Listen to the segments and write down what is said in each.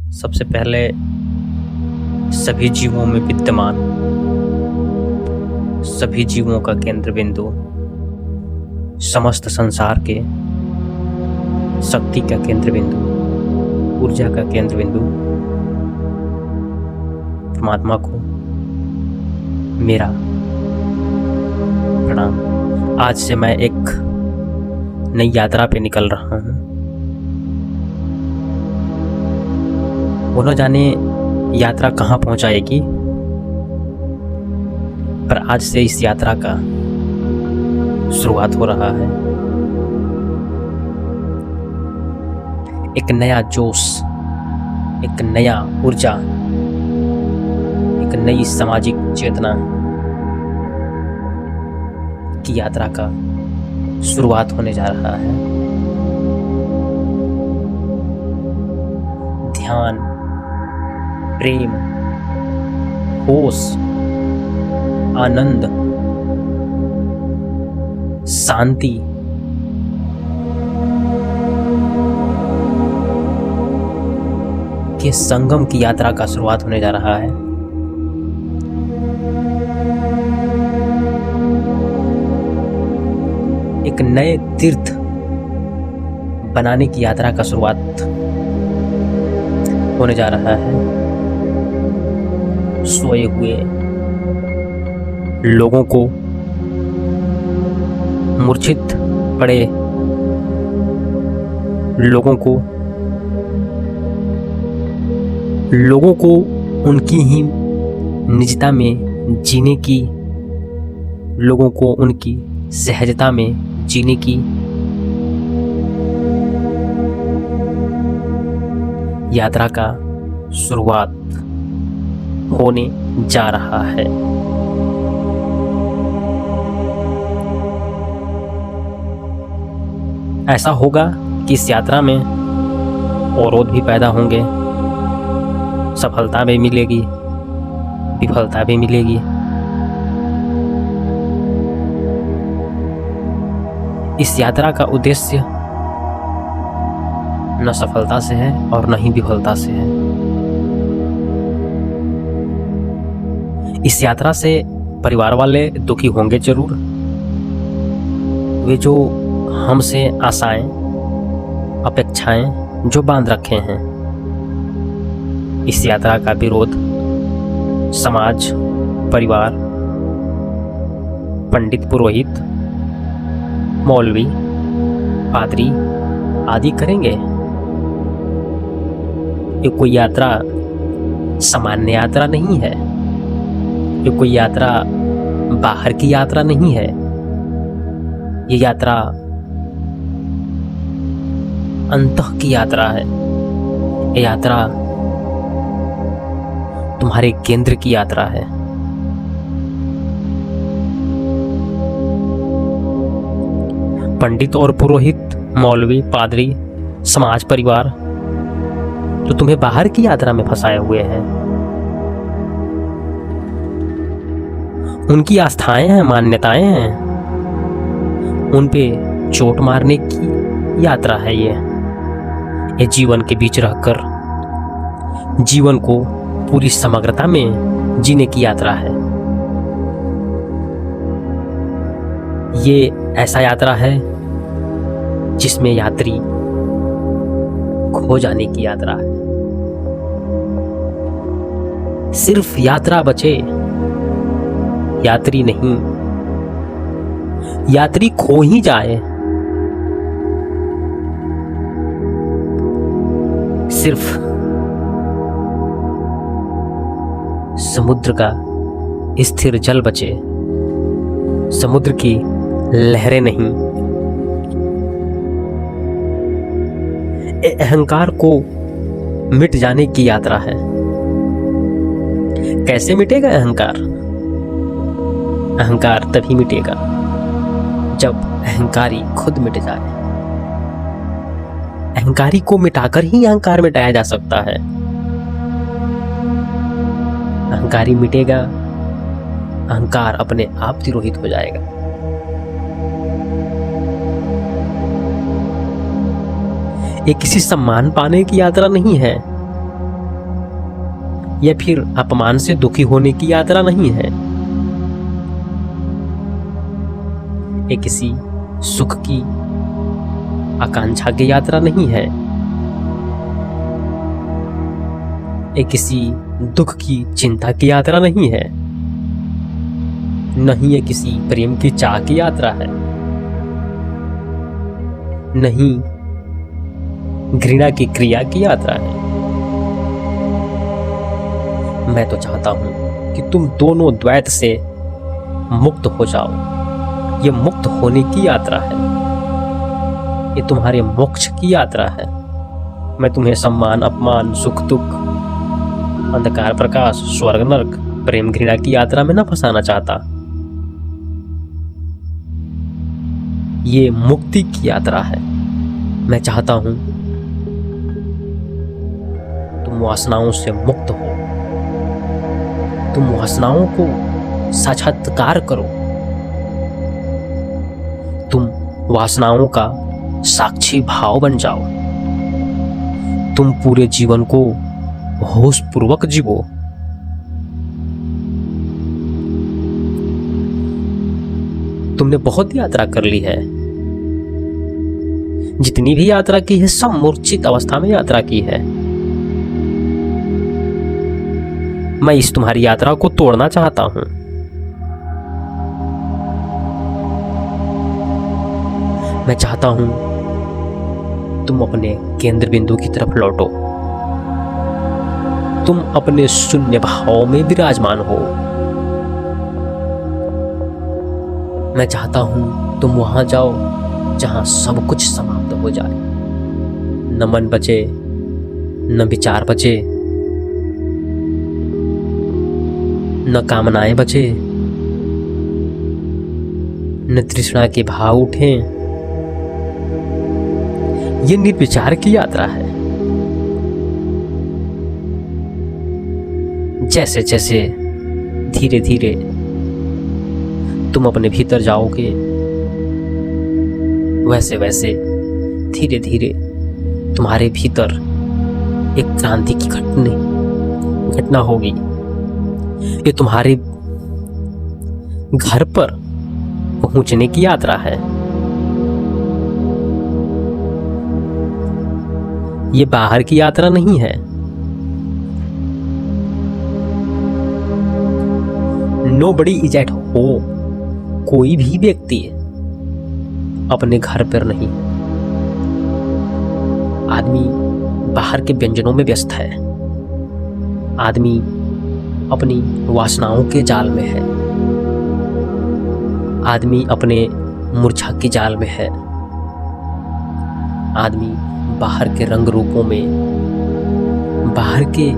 सबसे पहले सभी जीवों में विद्यमान सभी जीवों का केंद्र बिंदु, समस्त संसार के शक्ति का केंद्र बिंदु, ऊर्जा का केंद्र बिंदु परमात्मा को मेरा प्रणाम। आज से मैं एक नई यात्रा पे निकल रहा हूँ। वो न जाने यात्रा कहाँ पहुँचाएगी, पर आज से इस यात्रा का शुरुआत हो रहा है। एक नया जोश, एक नया ऊर्जा, एक नई सामाजिक चेतना की यात्रा का शुरुआत होने जा रहा है। ध्यान, प्रेम, होश, आनंद, शांति, के संगम की यात्रा का शुरुआत होने जा रहा है। एक नए तीर्थ बनाने की यात्रा का शुरुआत होने जा रहा है। सोए हुए लोगों को, मूर्छित पड़े लोगों को उनकी ही निजता में जीने की, लोगों को उनकी सहजता में जीने की यात्रा का शुरुआत होने जा रहा है। ऐसा होगा कि इस यात्रा में अवरोध भी पैदा होंगे, सफलता भी मिलेगी, विफलता भी मिलेगी। इस यात्रा का उद्देश्य न सफलता से है और न ही विफलता से है। इस यात्रा से परिवार वाले दुखी होंगे जरूर। वे जो हमसे आशाएं, अपेक्षाएं जो बांध रखे हैं, इस यात्रा का विरोध समाज, परिवार, पंडित, पुरोहित, मौलवी, पादरी आदि करेंगे। ये कोई यात्रा सामान्य यात्रा नहीं है। ये कोई यात्रा बाहर की यात्रा नहीं है। ये यात्रा अंतः की यात्रा है। ये यात्रा तुम्हारे केंद्र की यात्रा है। पंडित और पुरोहित, मौलवी, पादरी, समाज, परिवार तो तुम्हें बाहर की यात्रा में फंसाए हुए हैं। उनकी आस्थाएं हैं, मान्यताएं हैं, उन पे चोट मारने की यात्रा है। ये जीवन के बीच रहकर जीवन को पूरी समग्रता में जीने की यात्रा है। ये ऐसा यात्रा है जिसमें यात्री खो जाने की यात्रा है। सिर्फ यात्रा बचे, यात्री नहीं। यात्री खो ही जाए, सिर्फ समुद्र का स्थिर जल बचे, समुद्र की लहरें नहीं। अहंकार को मिट जाने की यात्रा है। कैसे मिटेगा अहंकार? अहंकार तभी मिटेगा जब अहंकारी खुद मिट जाए। अहंकारी को मिटाकर ही अहंकार मिटाया जा सकता है। अहंकारी मिटेगा, अहंकार अपने आप तिरोहित हो जाएगा। ये किसी सम्मान पाने की यात्रा नहीं है। या फिर अपमान से दुखी होने की यात्रा नहीं है। ये किसी सुख की आकांक्षा की यात्रा नहीं है। ये किसी दुख की चिंता की यात्रा नहीं है। नहीं ये किसी प्रेम की चाह की यात्रा है। नहीं घृणा की क्रिया की यात्रा है। मैं तो चाहता हूं कि तुम दोनों द्वैत से मुक्त हो जाओ। ये मुक्त होने की यात्रा है। ये तुम्हारे मोक्ष की यात्रा है। मैं तुम्हें सम्मान अपमान सुख दुख अंधकार प्रकाश स्वर्ग नरक प्रेम घृणा की यात्रा में न फंसाना चाहता। ये मुक्ति की यात्रा है। मैं चाहता हूं तुम वासनाओं से मुक्त हो। तुम वासनाओं को साक्षात्कार करो। तुम वासनाओं का साक्षी भाव बन जाओ। तुम पूरे जीवन को होश पूर्वक जीवो। तुमने बहुत यात्रा कर ली है। जितनी भी यात्रा की है सब मूर्छित अवस्था में यात्रा की है। मैं इस तुम्हारी यात्रा को तोड़ना चाहता हूं। मैं चाहता हूं तुम अपने केंद्र बिंदु की तरफ लौटो। तुम अपने शून्य भाव में विराजमान हो। मैं चाहता हूं तुम वहां जाओ जहां सब कुछ समाप्त हो जाए। न मन बचे न विचार बचे न कामनाएं बचे न तृष्णा के भाव उठे। ये निर्विचार की यात्रा है। जैसे जैसे धीरे धीरे तुम अपने भीतर जाओगे वैसे वैसे धीरे धीरे तुम्हारे भीतर एक क्रांति की घटना होगी। ये तुम्हारे घर पर पहुंचने की यात्रा है। ये बाहर की यात्रा नहीं है। Nobody is at home. कोई भी व्यक्ति अपने घर पर नहीं। आदमी बाहर के व्यंजनों में व्यस्त है। आदमी अपनी वासनाओं के जाल में है। आदमी अपने मूर्छा के जाल में है। आदमी बाहर के रंग रूपों में बाहर के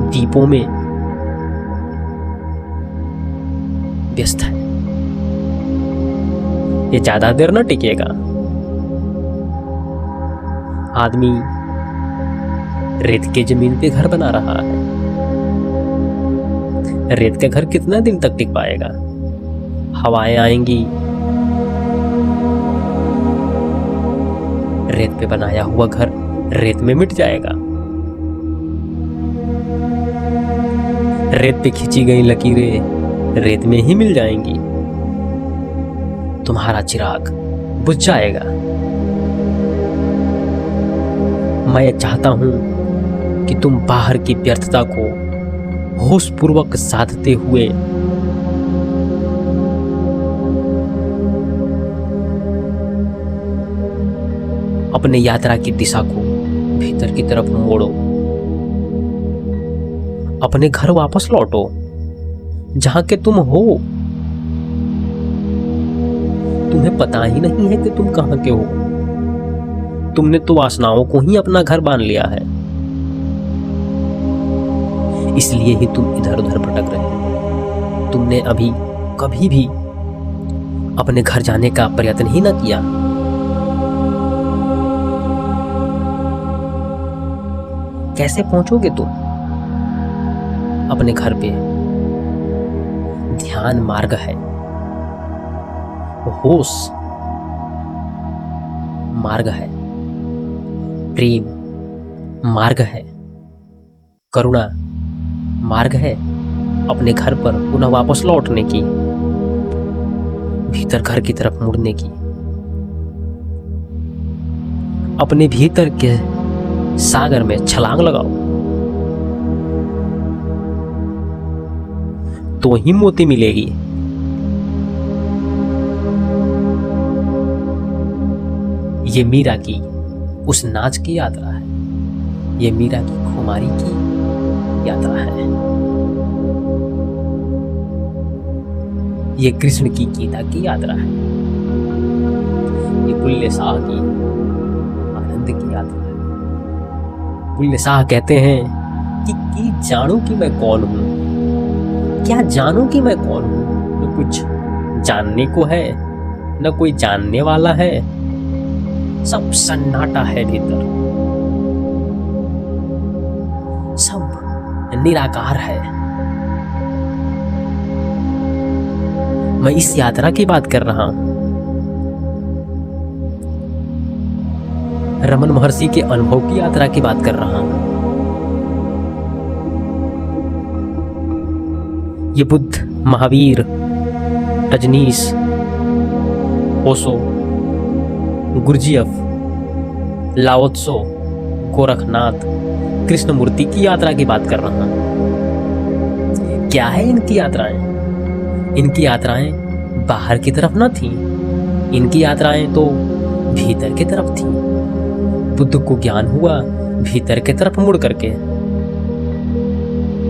दीपों में व्यस्त है। ये ज्यादा देर न टिकेगा। आदमी रेत के जमीन पे घर बना रहा है। रेत का घर कितना दिन तक टिक पाएगा? हवाएं आएंगी, रेत पे बनाया हुआ घर रेत में मिट जाएगा। रेत पे खींची गई लकीरें रेत में ही मिल जाएंगी। तुम्हारा चिराग बुझ जाएगा। मैं चाहता हूं कि तुम बाहर की व्यर्थता को होशपूर्वक साधते हुए अपने यात्रा की दिशा को भीतर की तरफ मोड़ो। अपने घर वापस लौटो जहां के तुम हो। तुम्हें पता ही नहीं है कि तुम कहां के हो। तुमने तो वासनाओं को ही अपना घर मान लिया है। इसलिए ही तुम इधर उधर भटक रहे हो। तुमने अभी कभी भी अपने घर जाने का प्रयत्न ही न किया। कैसे पहुंचोगे तुम अपने घर पे? ध्यान मार्ग है, होश मार्ग है, प्रेम मार्ग है, करुणा मार्ग है अपने घर पर पुनः वापस लौटने की, भीतर घर की तरफ मुड़ने की। अपने भीतर के सागर में छलांग लगाओ तो ही मोती मिलेगी। ये मीरा की उस नाच की यात्रा है, ये मीरा की खुमारी की यात्रा है, ये कृष्ण की गीता की यात्रा है, ये बुल्ले शाह की आनंद की यात्रा है। बुल्ले शाह कहते हैं कि जानूं कि मैं कौन हूं, क्या जानूं कि मैं कौन हूं। न कुछ जानने को है न कोई जानने वाला है, सब सन्नाटा है भीतर, सब निराकार है। मैं इस यात्रा की बात कर रहा हूं, रमन महर्षि के अनुभव की यात्रा की बात कर रहा हूं। ये बुद्ध, महावीर, रजनीश, ओशो, गुरजीएफ, लाओ त्सो, गोरखनाथ, कृष्णमूर्ति की यात्रा की बात कर रहा हूं। क्या है इनकी यात्राएं? इनकी यात्राएं बाहर की तरफ न थी, इनकी यात्राएं तो भीतर की तरफ थी। बुद्ध को ज्ञान हुआ भीतर की तरफ मुड़ करके,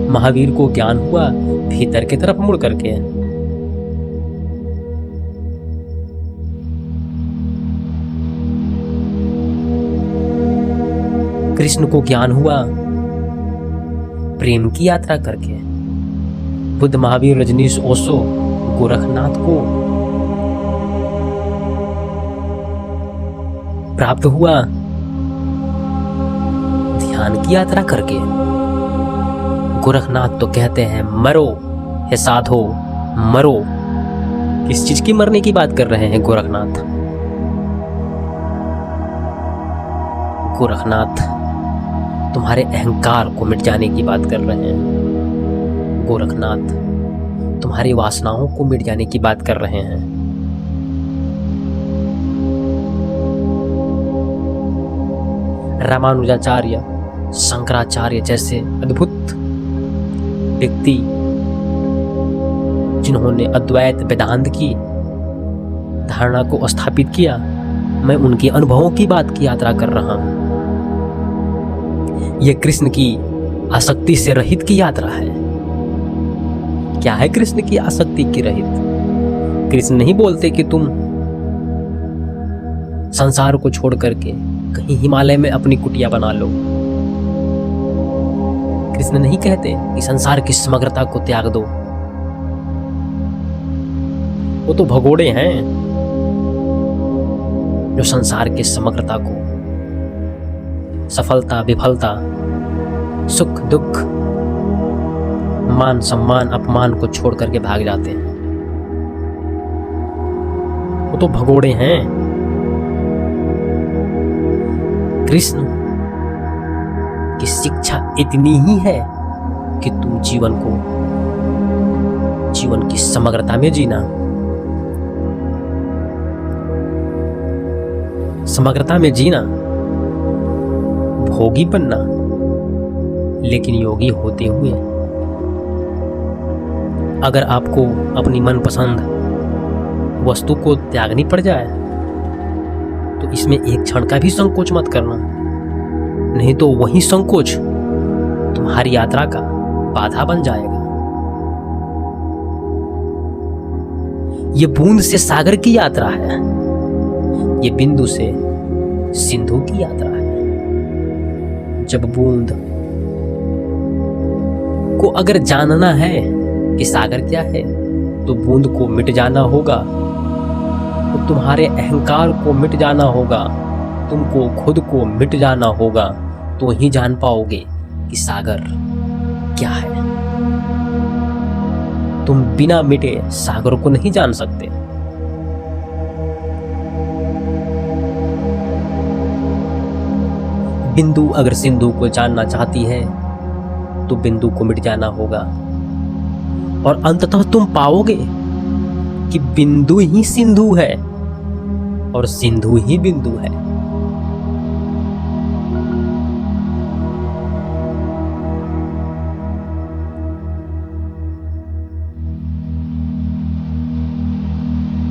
महावीर को ज्ञान हुआ भीतर की तरफ मुड़ करके, कृष्ण को ज्ञान हुआ प्रेम की यात्रा करके। बुद्ध, महावीर, रजनीश, ओशो, गोरखनाथ को प्राप्त हुआ ध्यान की यात्रा करके। गोरखनाथ तो कहते हैं मरो हे साधो मरो। किस चीज की मरने की बात कर रहे हैं गोरखनाथ? गोरखनाथ तुम्हारे अहंकार को मिट जाने की बात कर रहे हैं। गोरखनाथ तुम्हारी वासनाओं को मिट जाने की बात कर रहे हैं। रामानुजाचार्य, शंकराचार्य जैसे अद्भुत व्यक्ति जिन्होंने अद्वैत वेदांत की धारणा को स्थापित किया, मैं उनके अनुभवों की बात की यात्रा कर रहा हूं। यह कृष्ण की आसक्ति से रहित की यात्रा है। क्या है कृष्ण की आसक्ति की रहित? कृष्ण नहीं बोलते कि तुम संसार को छोड़ करके कहीं हिमालय में अपनी कुटिया बना लो। कृष्ण नहीं कहते कि संसार की समग्रता को त्याग दो। वो तो भगोड़े हैं जो संसार की समग्रता को, सफलता, विफलता, सुख, दुख, मान, सम्मान, अपमान को छोड़ करके भाग जाते हैं। वो तो भगोड़े हैं। कृष्ण की शिक्षा इतनी ही है कि तुम जीवन की समग्रता में जीना, समग्रता में जीना, भोगी बनना, लेकिन योगी होते हुए। अगर आपको अपनी मनपसंद वस्तु को त्यागनी पड़ जाए तो इसमें एक क्षण का भी संकोच मत करना, नहीं तो वही संकोच तुम्हारी यात्रा का बाधा बन जाएगा। ये बूंद से सागर की यात्रा है, ये बिंदु से सिंधु की यात्रा है। जब बूंद को अगर जानना है कि सागर क्या है, तो बूंद को मिट जाना होगा, तो तुम्हारे अहंकार को मिट जाना होगा, तुमको खुद को मिट जाना होगा, तो ही जान पाओगे कि सागर क्या है। तुम बिना मिटे सागर को नहीं जान सकते। बिंदु अगर सिंधु को जानना चाहती है तो बिंदु को मिट जाना होगा और अंततः तुम पाओगे कि बिंदु ही सिंधु है और सिंधु ही बिंदु है।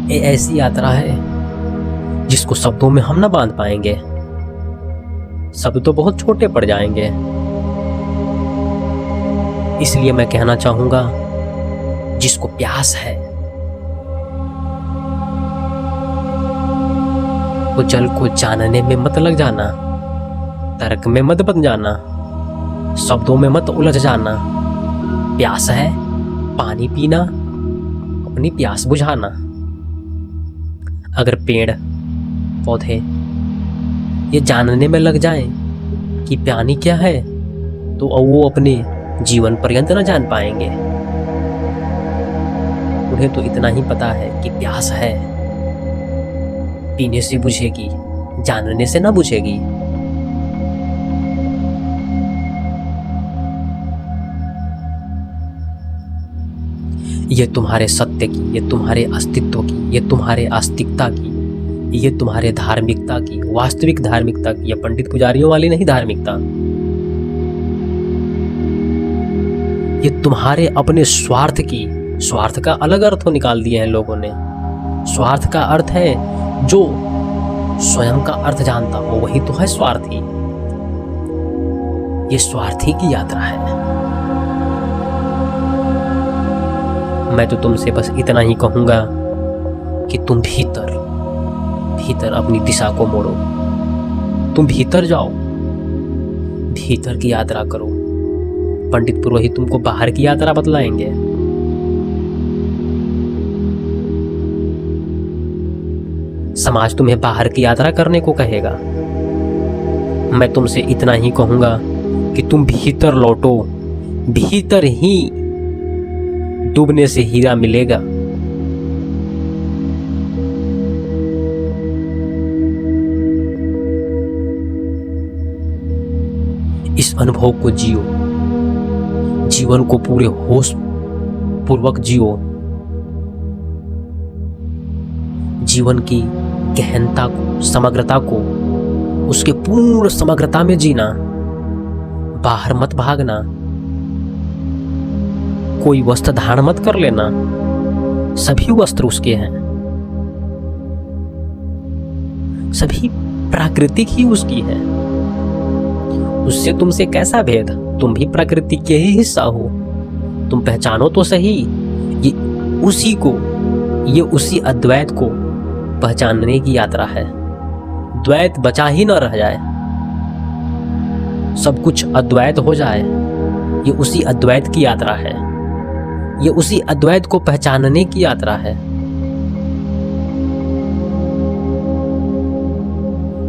ये ऐसी यात्रा है जिसको शब्दों में हम ना बांध पाएंगे। शब्द तो बहुत छोटे पड़ जाएंगे। इसलिए मैं कहना चाहूंगा, जिसको प्यास है वो जल को जानने में मत लग जाना, तर्क में मत बन जाना, शब्दों में मत उलझ जाना। प्यास है, पानी पीना, अपनी प्यास बुझाना। अगर पेड़ पौधे ये जानने में लग जाएं कि पानी क्या है, तो वो अपने जीवन पर्यंत न जान पाएंगे। उन्हें तो इतना ही पता है कि प्यास है, पीने से बुझेगी, जानने से ना बुझेगी। ये तुम्हारे सत्य की, ये तुम्हारे अस्तित्व की, ये तुम्हारे आस्तिकता की, ये तुम्हारे धार्मिकता की, वास्तविक धार्मिकता की, ये पंडित पुजारियों वाली नहीं धार्मिकता। ये तुम्हारे अपने स्वार्थ की, स्वार्थ का अलग अर्थ निकाल दिए हैं लोगों ने। स्वार्थ का अर्थ है जो स्वयं का अर्थ जानता हो, वही तो है स्वार्थी। ये स्वार्थी की यात्रा है। मैं तो तुमसे बस इतना ही कहूंगा कि तुम भीतर अपनी दिशा को मोड़ो, तुम भीतर जाओ, भीतर की यात्रा करो। पंडित पुरोहित तुमको बाहर की यात्रा बतलाएंगे। समाज तुम्हें बाहर की यात्रा करने को कहेगा। मैं तुमसे इतना ही कहूंगा कि तुम भीतर लौटो, भीतर ही डूबने से हीरा मिलेगा। इस अनुभव को जियो, जीवन को पूरे होश पूर्वक जियो। जीवन की गहनता को, समग्रता को, उसके पूर्ण समग्रता में जीना। बाहर मत भागना, कोई वस्त्र धारण मत कर लेना, सभी वस्त्र उसके हैं, सभी प्राकृतिक ही उसकी है। उससे तुमसे कैसा भेद? तुम भी प्रकृति के ही हिस्सा हो। तुम पहचानो तो सही, ये उसी को, ये उसी अद्वैत को पहचानने की यात्रा है। द्वैत बचा ही न रह जाए, सब कुछ अद्वैत हो जाए। ये उसी अद्वैत की यात्रा है, ये उसी अद्वैत को पहचानने की यात्रा है।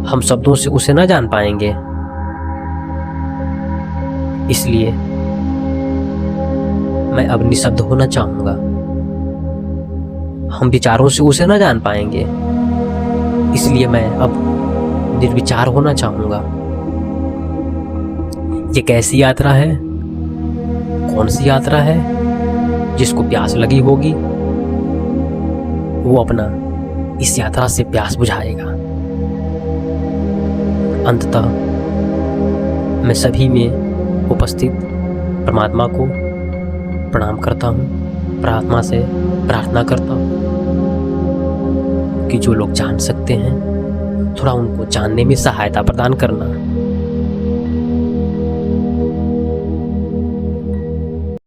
हम शब्दों से उसे ना जान पाएंगे, इसलिए मैं अब निशब्द होना चाहूंगा। हम विचारों से उसे ना जान पाएंगे, इसलिए मैं अब निर्विचार होना चाहूंगा। ये कैसी यात्रा है? कौन सी यात्रा है? जिसको प्यास लगी होगी वो अपना इस यात्रा से प्यास बुझाएगा। अंततः मैं सभी में उपस्थित परमात्मा को प्रणाम करता हूँ, प्रार्थना से प्रार्थना करता हूँ कि जो लोग जान सकते हैं थोड़ा उनको जानने में सहायता प्रदान करना।